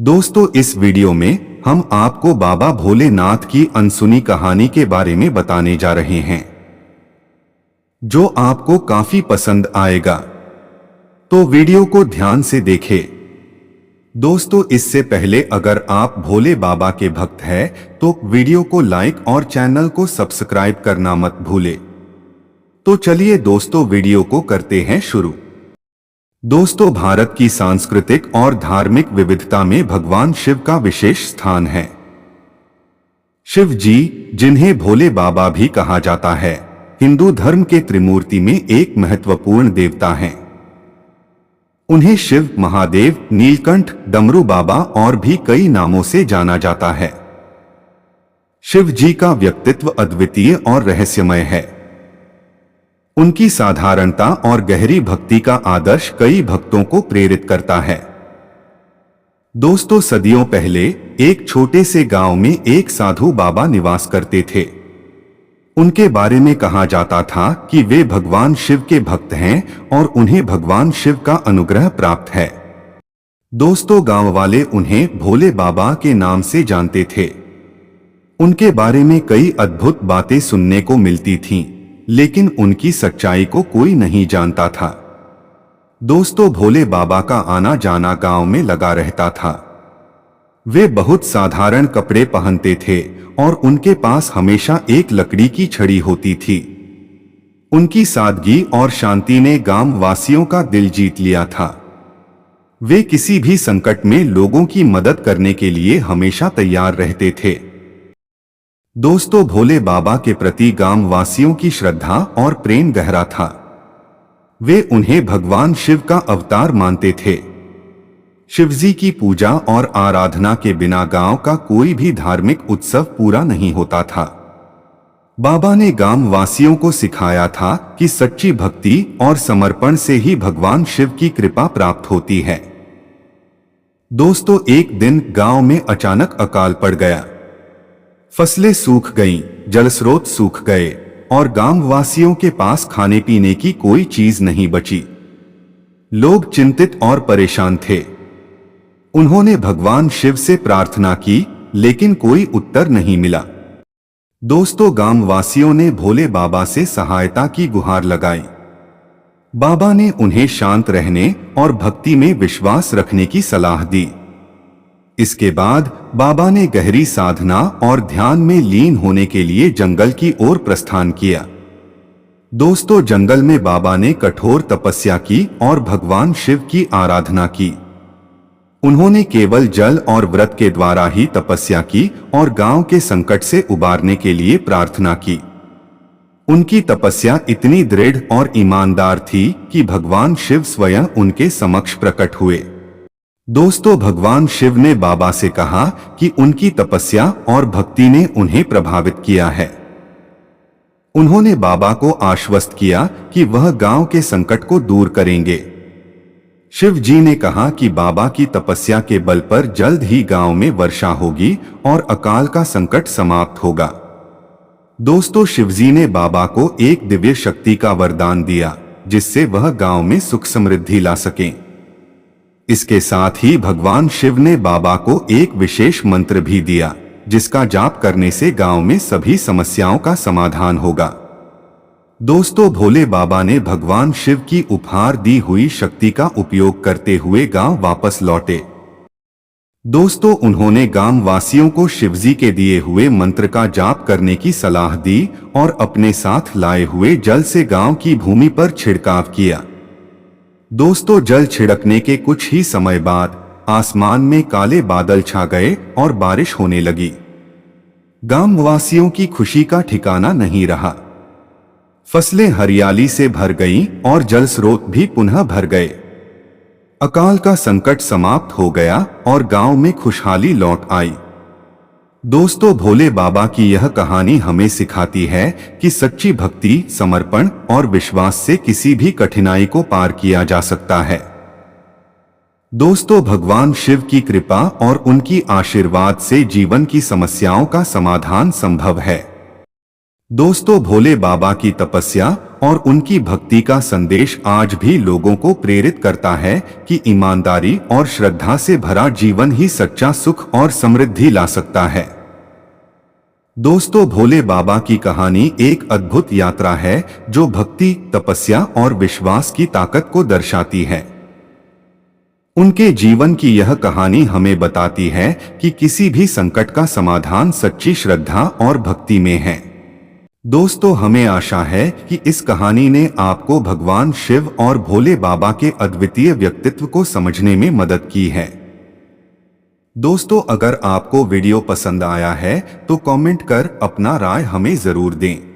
दोस्तों, इस वीडियो में हम आपको बाबा भोलेनाथ की अनसुनी कहानी के बारे में बताने जा रहे हैं, जो आपको काफी पसंद आएगा। तो वीडियो को ध्यान से देखें। दोस्तों, इससे पहले अगर आप भोले बाबा के भक्त हैं तो वीडियो को लाइक और चैनल को सब्सक्राइब करना मत भूलें। तो चलिए दोस्तों, वीडियो को करते हैं शुरू। दोस्तों, भारत की सांस्कृतिक और धार्मिक विविधता में भगवान शिव का विशेष स्थान है। शिव जी, जिन्हें भोले बाबा भी कहा जाता है, हिंदू धर्म के त्रिमूर्ति में एक महत्वपूर्ण देवता हैं। उन्हें शिव, महादेव, नीलकंठ, डमरू बाबा और भी कई नामों से जाना जाता है। शिव जी का व्यक्तित्व अद्वितीय और रहस्यमय है। उनकी साधारणता और गहरी भक्ति का आदर्श कई भक्तों को प्रेरित करता है। दोस्तों, सदियों पहले एक छोटे से गांव में एक साधु बाबा निवास करते थे। उनके बारे में कहा जाता था कि वे भगवान शिव के भक्त हैं और उन्हें भगवान शिव का अनुग्रह प्राप्त है। दोस्तों, गांव वाले उन्हें भोले बाबा के नाम से जानते थे। उनके बारे में कई अद्भुत बातें सुनने को मिलती थीं, लेकिन उनकी सच्चाई को कोई नहीं जानता था। दोस्तों, भोले बाबा का आना जाना गांव में लगा रहता था। वे बहुत साधारण कपड़े पहनते थे और उनके पास हमेशा एक लकड़ी की छड़ी होती थी। उनकी सादगी और शांति ने गांव वासियों का दिल जीत लिया था। वे किसी भी संकट में लोगों की मदद करने के लिए हमेशा तैयार रहते थे। दोस्तों, भोले बाबा के प्रति गांव वासियों की श्रद्धा और प्रेम गहरा था। वे उन्हें भगवान शिव का अवतार मानते थे। शिवजी की पूजा और आराधना के बिना गांव का कोई भी धार्मिक उत्सव पूरा नहीं होता था। बाबा ने गांव वासियों को सिखाया था कि सच्ची भक्ति और समर्पण से ही भगवान शिव की कृपा प्राप्त होती है। दोस्तों, एक दिन गांव में अचानक अकाल पड़ गया। फसलें सूख गईं, जलस्रोत सूख गए और गांव वासियों के पास खाने पीने की कोई चीज नहीं बची। लोग चिंतित और परेशान थे। उन्होंने भगवान शिव से प्रार्थना की, लेकिन कोई उत्तर नहीं मिला। दोस्तों, गांव वासियों ने भोले बाबा से सहायता की गुहार लगाई। बाबा ने उन्हें शांत रहने और भक्ति में विश्वास रखने की सलाह दी। इसके बाद बाबा ने गहरी साधना और ध्यान में लीन होने के लिए जंगल की ओर प्रस्थान किया। दोस्तों, जंगल में बाबा ने कठोर तपस्या की और भगवान शिव की आराधना की। उन्होंने केवल जल और व्रत के द्वारा ही तपस्या की और गांव के संकट से उबारने के लिए प्रार्थना की। उनकी तपस्या इतनी दृढ़ और ईमानदार थी कि भगवान शिव स्वयं उनके समक्ष प्रकट हुए। दोस्तों, भगवान शिव ने बाबा से कहा कि उनकी तपस्या और भक्ति ने उन्हें प्रभावित किया है। उन्होंने बाबा को आश्वस्त किया कि वह गांव के संकट को दूर करेंगे। शिव जी ने कहा कि बाबा की तपस्या के बल पर जल्द ही गांव में वर्षा होगी और अकाल का संकट समाप्त होगा। दोस्तों, शिवजी ने बाबा को एक दिव्य शक्ति का वरदान दिया, जिससे वह गांव में सुख समृद्धि ला सकें। इसके साथ ही भगवान शिव ने बाबा को एक विशेष मंत्र भी दिया, जिसका जाप करने से गांव में सभी समस्याओं का समाधान होगा। दोस्तों, भोले बाबा ने भगवान शिव की उपहार दी हुई शक्ति का उपयोग करते हुए गांव वापस लौटे। दोस्तों, उन्होंने गांव वासियों को शिवजी के दिए हुए मंत्र का जाप करने की सलाह दी और अपने साथ लाए हुए जल से गांव की भूमि पर छिड़काव किया। दोस्तों, जल छिड़कने के कुछ ही समय बाद आसमान में काले बादल छा गए और बारिश होने लगी। गांववासियों की खुशी का ठिकाना नहीं रहा। फसलें हरियाली से भर गईं और जल स्रोत भी पुनः भर गए। अकाल का संकट समाप्त हो गया और गांव में खुशहाली लौट आई। दोस्तों, भोले बाबा की यह कहानी हमें सिखाती है कि सच्ची भक्ति, समर्पण और विश्वास से किसी भी कठिनाई को पार किया जा सकता है। दोस्तों, भगवान शिव की कृपा और उनकी आशीर्वाद से जीवन की समस्याओं का समाधान संभव है। दोस्तों, भोले बाबा की तपस्या और उनकी भक्ति का संदेश आज भी लोगों को प्रेरित करता है कि ईमानदारी और श्रद्धा से भरा जीवन ही सच्चा सुख और समृद्धि ला सकता है। दोस्तों, भोले बाबा की कहानी एक अद्भुत यात्रा है जो भक्ति, तपस्या और विश्वास की ताकत को दर्शाती है। उनके जीवन की यह कहानी हमें बताती है कि किसी भी संकट का समाधान सच्ची श्रद्धा और भक्ति में है। दोस्तों, हमें आशा है कि इस कहानी ने आपको भगवान शिव और भोले बाबा के अद्वितीय व्यक्तित्व को समझने में मदद की है। दोस्तों, अगर आपको वीडियो पसंद आया है तो कमेंट कर अपना राय हमें जरूर दें।